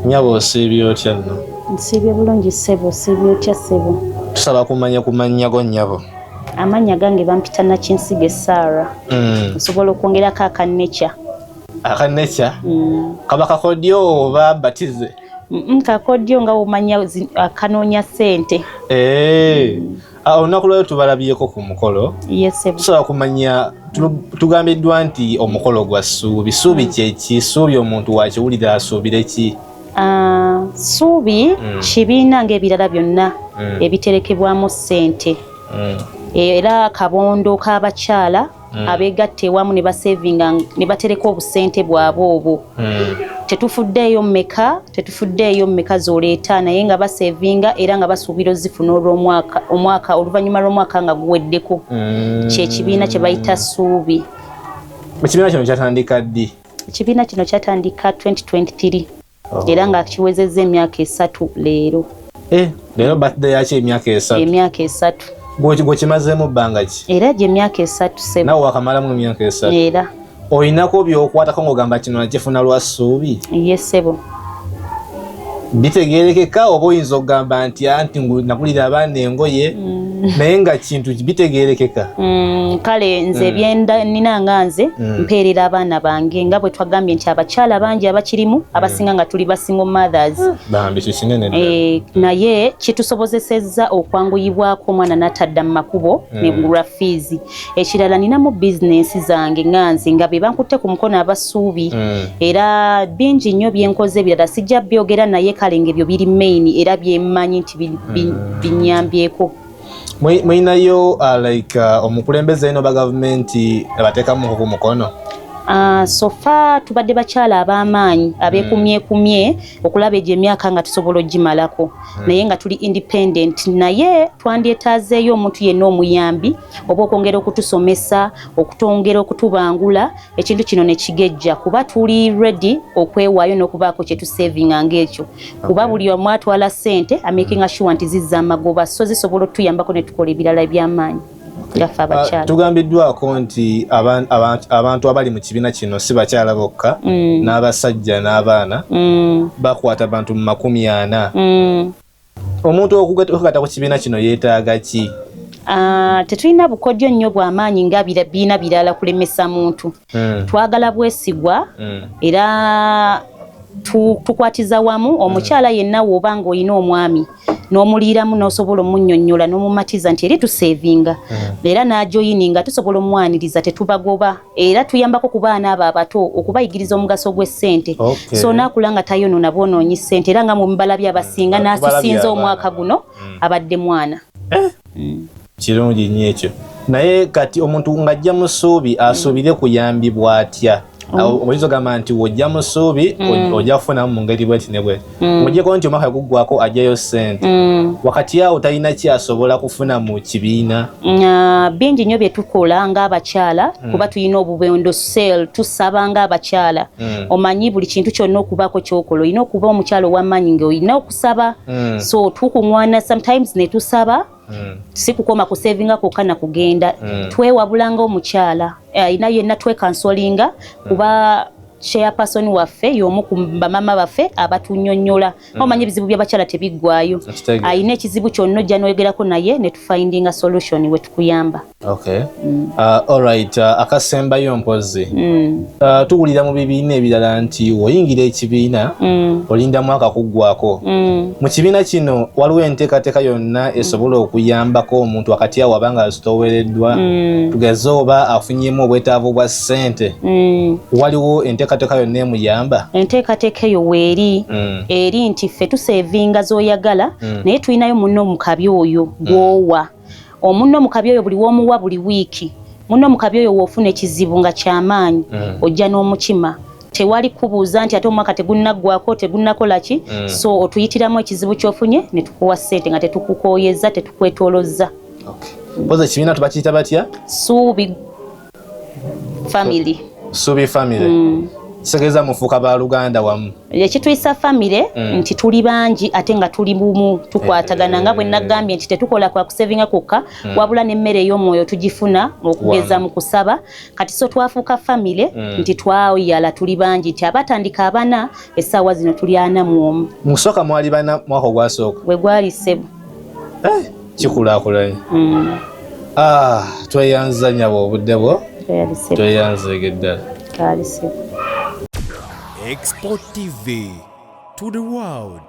Nyabo osiibye otya nno? Nsiibye bulungi ssebo, osiibye otya ssebo? Tusaba kumanya ku mannya go nnyabo. Amannya gange bampita Nakinsige Sarah. Nsobola okwongerako akannecha. Akannecha? Kaba kakodyo oba batize? Kakodyo nga omanya akanoonya ssente. Olunaku lwero tubalabyeko ku mukolo. Yes, sebo. Tusobola kumanya tugambiddwa nti omukolo gwa ssuubi. Ssuubi kyeki? Ssuubi omuntu wakiwulira asuubire ki? Ssuubi kibiina ng'ebirala byonna ebiterekebwamu ssente. Era kabondo k'abakyala abeegatta ewamu ne basevinga ne batereka obusente bwabwe obwo. Tetufuddeeyo mmeka z'oleeta naye nga basevinga era nga basuubira ozifuna omwaka oluvannyuma lw'omwaka nga guweddeko. Kyekibiina kye bayita ssuubi. Ekibiina kino kyatandika ddi? Ekibiina kino kyatandika 2023 era nga kiwezezza emyaka 3 leero. Leero birthday yaki emyaka 3? Emyaka 3. Gwe kimazeemu bbanga ki? Era gye emyaka 3 ssebo. Nawe wakamalamu emyaka 3? Era. Olinako by'okwatako ng'ogamba kino nakifuna lwa ssuubi? Yes, sebo. Bitegeerekeka oba oyinza okugamba nti nakulira abaana engoye naye nga kintu bitegeerekeka? Kale nze nina nga nze mpeerera abaana bange nga bwe twagambye nti abakyala bangi abakirimu abasinga nga tuli basingle mothers. Bambi kikinene naye kitusobozesezza okwanguyibwako omwana n'atadda mu makubo ne gulwa fiizi. Ekirala ninamu bizinensi zange nga nze nga be bankutte ku mukono abasuubi era bingi nnyo byenkoze ebirala sijja byogera naye kale ng'ebyo biri main era byemmanyi nti binyambyeko. Mwinayo omukulembeze ino ba gavumenti abateekamu ku mukono? Sofa tubadde bakyala ab'amaanyi abeekumyekumye okulaba egyo emyaka nga tusobola ogimalako naye nga tuli independent naye twandyetaazeeyo omuntu yenna omuyambi oba okwongera okutusomesa okutwongera okutubangula ekintu kino ne kigejja kuba tuli ready okwewaayo n'okubaako kye tusavinga ng'ekyo kuba buli omu atwala ssente amakinga sure nti zizza amagoba so zisobola otuyambako ne tukola ebirala eby'amaanyi. Tugambiddwako nti abantu abali mu kibiina kino si bakyala bokka n'abasajja n'abaana bakwata abantu mu 40. Omuntu okugatta ku kibiina kino yeetaaga ki? Tetulina bukodyo nnyo bw'amaanyi nga bibiina birala kulemesa muntu. Twagala bwesigwa era tukwatiza wamu omukyala yenna w'oba ng'olina omwami n'omuliiramu n'osobola omunnyonnyola n'omumatiza nti eri tusevinga era n'ajoyininga tusobola omwaniriza tetubagoba era tuyambako ku baana abo abato okubayigiriza omugaso gw'essente so naakula nga tayonoona bwonoonyi ssente era nga mu mbalabye abasinga n'asusinza omwaka guno abadde mwana. Kirungi nnyo ekyo naye kati omuntu ng'ajja mu ssuubi asuubire kuyambibwa atya? Oyinza ogamba nti w'ojja mu ssuubi ojja kufunamu mu ngeri bweti ne bweti ogyeko nti omwaka guggwako ajjayo ssente wakati awo talina ki asobola kufuna mu kibiina? Bingi nnyo bye tukola ng'abakyala kuba tulina obubendo sale tusaba ng'abakyala omanyi buli kintu kyonna okubaako kyokola olina okuba omukyala ow'amaanyi ng'olina okusaba so tukuŋŋwana sometimes ne tusaba si kukoma kusevinga kwokka na kugenda twewabulanga omukyala ina yenna twekansolinga kuba chairperson waffe y'omu ku bamama baffe abatunnyonnyola omanyi ebizibu by'abakyala tebiggwaayo ayina ekizibu kyonna ojja n'oyogerako naye ne tufindinga solution we tukuyamba. Alright, akasembayo mpozi tuwulira mu bibiina ebirala nti oyingira ekibiina olinda mwaka kuggwako mu kibiina kino waliwo enteekateeka yonna esobola okuyambako omuntu wakati awo abanga azitowereddwa tugeze oba afunyemu obwetaavu bwa ssente waliwo enteekateeka yonna emuyamba? Enteekateeka eyo weeri eri nti ffe tusevinga z'oyagala naye tulinayo munno omukabi oyo gw'owa omunno omukabi oyo buli w'omuwa buli wiiki munno omukabi oyo w'ofuna ekizibu nga ky'amaanyi ojja n'omukima tewali kubuuza nti ate omwaka tegunnaggwako tegunnakola ki so otuyitiramu ekizibu ky'ofunye ne tukuwa ssente nga tetukukooyezza tetukwetoolozza. Mpozi ekibiina tubakiyita batya? Ssuubi family. Ssuubi family. kisegeeza mufuuka ba Luganda wamu. Ekituyisa family nti tuli bangi ate nga tuli bumu tukwatagana nga bwe nagambye nti tetukola kwa kusevinga kokka wabula n'emmere ey'omwoyo tugifuna okugeza mu kusaba kati so twafuuka family nti twayala tuli bangi nti abatandika abana essaawa zino tuli 41. Musooka mwali bana mwaka ogwasooka? Bwe gwali ssebo. Kikulaakulanye. Tweyanza nyabo obudde bwo? Tweyanzege ddala. Twali ssebo. Export TV to the world.